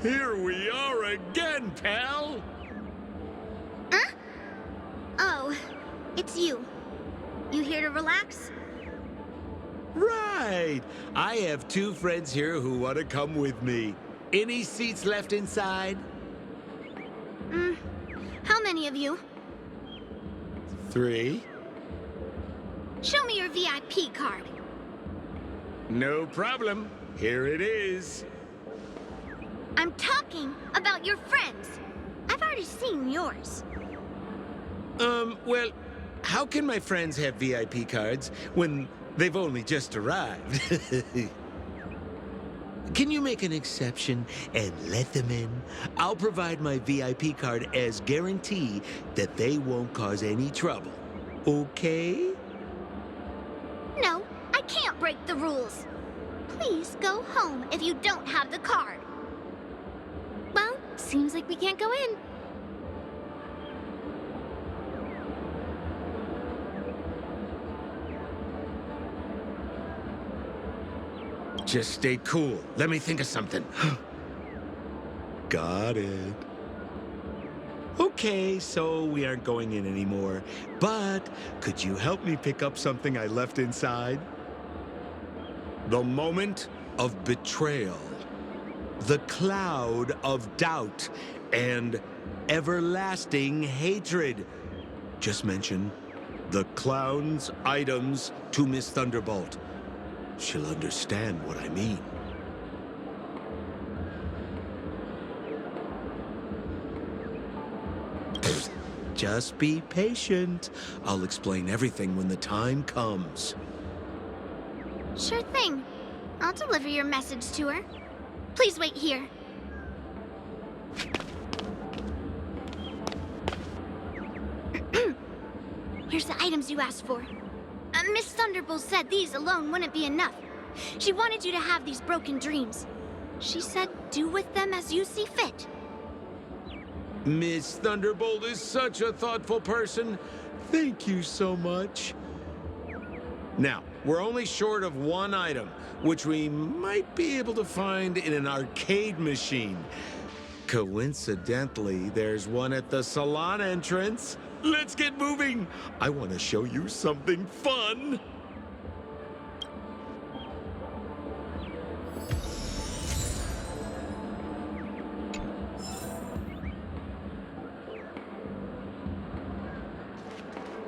Here we are again, pal! Huh? Oh, it's you. You here to relax? Right! I have two friends here who want to come with me. Any seats left inside? How many of you? 3. Show me your VIP card. No problem. Here it is. I'm talking about your friends. I've already seen yours. Well, how can my friends have VIP cards when they've only just arrived? Can you make an exception and let them in? I'll provide my VIP card as guarantee that they won't cause any trouble. Okay? No, I can't break the rules. Please go home if you don't have the card. Well, seems like we can't go in. Just stay cool. Let me think of something. Got it. Okay, so we aren't going in anymore. But could you help me pick up something I left inside? The moment of betrayal. The cloud of doubt and everlasting hatred. Just mention the clown's items to Miss Thunderbolt. She'll understand what I mean. Just be patient. I'll explain everything when the time comes. Sure thing. I'll deliver your message to her. Please wait here. Here's the items you asked for. Miss Thunderbolt said these alone wouldn't be enough. She wanted you to have these broken dreams. She said do with them as you see fit. Miss Thunderbolt is such a thoughtful person. Thank you so much. Now, we're only short of one item, which we might be able to find in an arcade machine. Coincidentally, there's one at the salon entrance. Let's get moving. I want to show you something fun.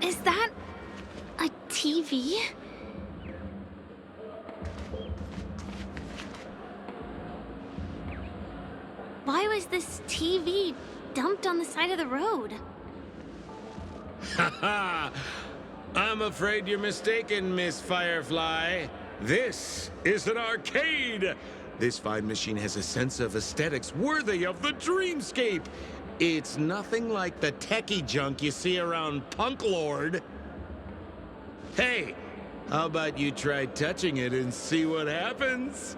Is that a TV? Why was this TV dumped on the side of the road? Ha I'm afraid you're mistaken, Miss Firefly. This is an arcade. This fine machine has a sense of aesthetics worthy of the dreamscape. It's nothing like the techie junk you see around Punk Lord. Hey, how about you try touching it and see what happens?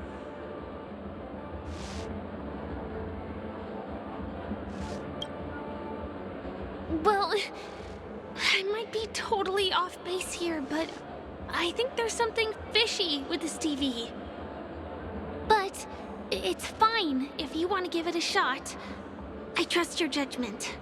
Well, I might be totally off base here, but I think there's something fishy with this TV. But it's fine if you want to give it a shot. I trust your judgment.